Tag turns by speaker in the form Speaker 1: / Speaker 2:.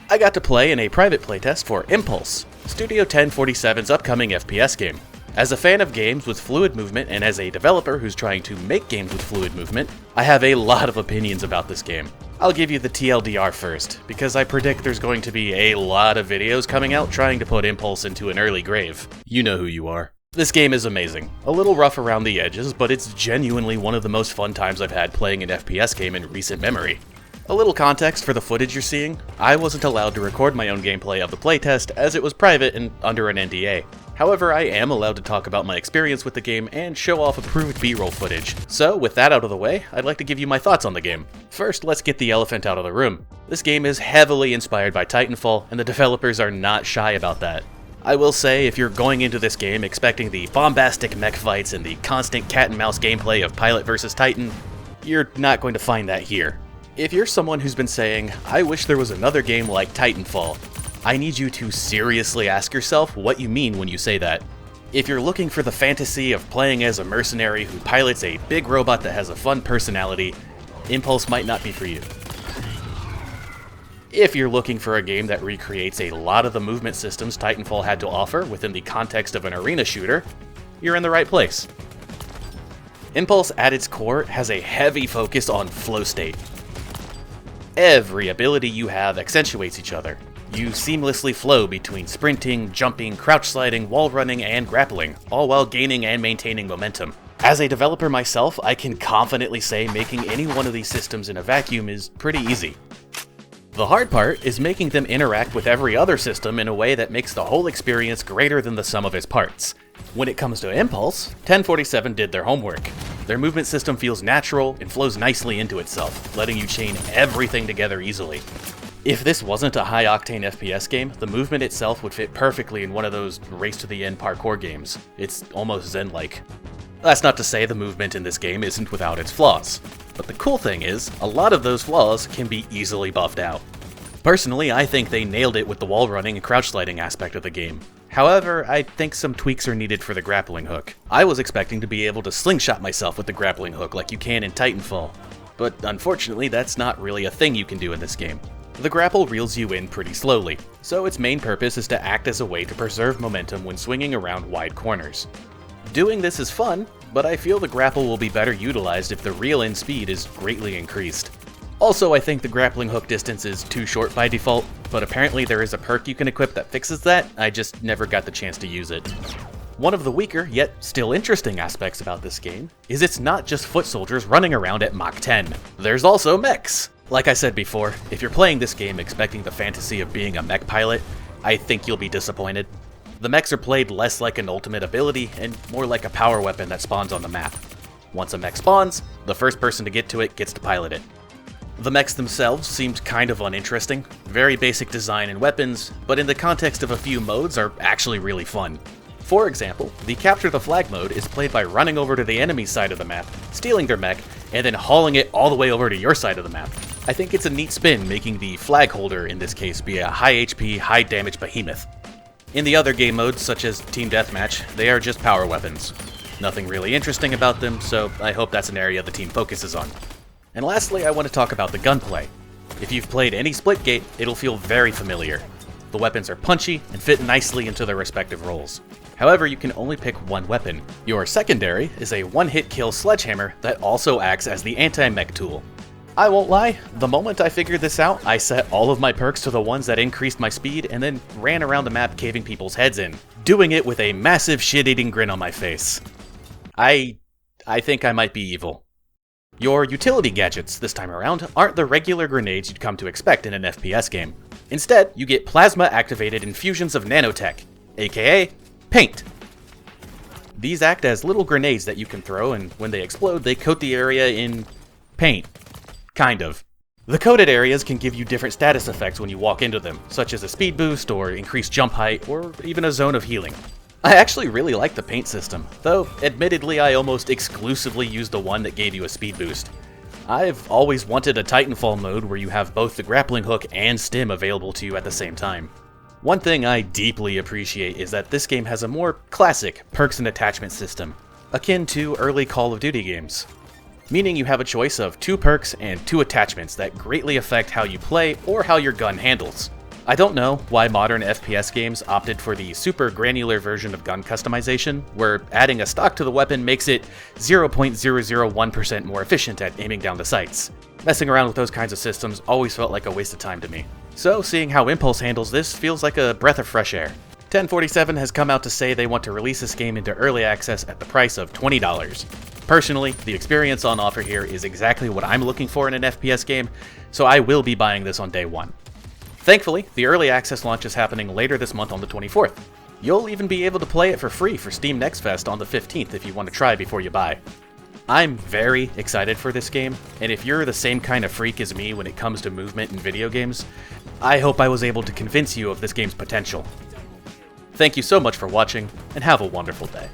Speaker 1: I got to play in a private playtest for Impulse, Studio 1047's upcoming FPS game. As a fan of games with fluid movement and as a developer who's trying to make games with fluid movement, I have a lot of opinions about this game. I'll give you the TLDR first, because I predict there's going to be a lot of videos coming out trying to put Impulse into an early grave. You know who you are. This game is amazing. A little rough around the edges, but it's genuinely one of the most fun times I've had playing an FPS game in recent memory. A little context for the footage you're seeing: I wasn't allowed to record my own gameplay of the playtest as it was private and under an NDA. However, I am allowed to talk about my experience with the game and show off approved B-roll footage. So, with that out of the way, I'd like to give you my thoughts on the game. First, let's get the elephant out of the room. This game is heavily inspired by Titanfall, and the developers are not shy about that. I will say, if you're going into this game expecting the bombastic mech fights and the constant cat-and-mouse gameplay of Pilot vs. Titan, you're not going to find that here. If you're someone who's been saying, I wish there was another game like Titanfall, I need you to seriously ask yourself what you mean when you say that. If you're looking for the fantasy of playing as a mercenary who pilots a big robot that has a fun personality, Impulse might not be for you. If you're looking for a game that recreates a lot of the movement systems Titanfall had to offer within the context of an arena shooter, you're in the right place. Impulse at its core has a heavy focus on flow state. Every ability you have accentuates each other. You seamlessly flow between sprinting, jumping, crouch sliding, wall running, and grappling, all while gaining and maintaining momentum. As a developer myself, I can confidently say making any one of these systems in a vacuum is pretty easy. The hard part is making them interact with every other system in a way that makes the whole experience greater than the sum of its parts. When it comes to Impulse, 1047 did their homework. Their movement system feels natural and flows nicely into itself, letting you chain everything together easily. If this wasn't a high-octane FPS game, the movement itself would fit perfectly in one of those race-to-the-end parkour games. It's almost zen-like. That's not to say the movement in this game isn't without its flaws, but the cool thing is, a lot of those flaws can be easily buffed out. Personally, I think they nailed it with the wall running and crouch sliding aspect of the game. However, I think some tweaks are needed for the grappling hook. I was expecting to be able to slingshot myself with the grappling hook like you can in Titanfall, but unfortunately that's not really a thing you can do in this game. The grapple reels you in pretty slowly, so its main purpose is to act as a way to preserve momentum when swinging around wide corners. Doing this is fun, but I feel the grapple will be better utilized if the reel-in speed is greatly increased. Also, I think the grappling hook distance is too short by default, but apparently there is a perk you can equip that fixes that. I just never got the chance to use it. One of the weaker, yet still interesting aspects about this game is it's not just foot soldiers running around at Mach 10. There's also mechs. Like I said before, if you're playing this game expecting the fantasy of being a mech pilot, I think you'll be disappointed. The mechs are played less like an ultimate ability and more like a power weapon that spawns on the map. Once a mech spawns, the first person to get to it gets to pilot it. The mechs themselves seemed kind of uninteresting, very basic design and weapons, but in the context of a few modes are actually really fun. For example, the Capture the Flag mode is played by running over to the enemy's side of the map, stealing their mech, and then hauling it all the way over to your side of the map. I think it's a neat spin making the flag holder in this case be a high HP, high damage behemoth. In the other game modes, such as Team Deathmatch, they are just power weapons. Nothing really interesting about them, so I hope that's an area the team focuses on. And lastly, I want to talk about the gunplay. If you've played any splitgate, it'll feel very familiar. The weapons are punchy and fit nicely into their respective roles. However, you can only pick one weapon. Your secondary is a one-hit kill sledgehammer that also acts as the anti-mech tool. I won't lie, the moment I figured this out, I set all of my perks to the ones that increased my speed and then ran around the map caving people's heads in, doing it with a massive shit-eating grin on my face. I think I might be evil. Your utility gadgets this time around aren't the regular grenades you'd come to expect in an FPS game. Instead, you get plasma-activated infusions of nanotech, aka paint. These act as little grenades that you can throw, and when they explode, they coat the area in paint. Kind of. The coated areas can give you different status effects when you walk into them, such as a speed boost or increased jump height, or even a zone of healing. I actually really like the paint system, though admittedly I almost exclusively use the one that gave you a speed boost. I've always wanted a Titanfall mode where you have both the grappling hook and stim available to you at the same time. One thing I deeply appreciate is that this game has a more classic perks and attachment system, akin to early Call of Duty games. Meaning you have a choice of 2 perks and 2 attachments that greatly affect how you play or how your gun handles. I don't know why modern FPS games opted for the super granular version of gun customization, where adding a stock to the weapon makes it 0.001% more efficient at aiming down the sights. Messing around with those kinds of systems always felt like a waste of time to me. So seeing how Impulse handles this feels like a breath of fresh air. 1047 has come out to say they want to release this game into early access at the price of $20. Personally, the experience on offer here is exactly what I'm looking for in an FPS game, so I will be buying this on day one. Thankfully, the early access launch is happening later this month on the 24th. You'll even be able to play it for free for Steam Next Fest on the 15th if you want to try before you buy. I'm very excited for this game, and if you're the same kind of freak as me when it comes to movement in video games, I hope I was able to convince you of this game's potential. Thank you so much for watching, and have a wonderful day.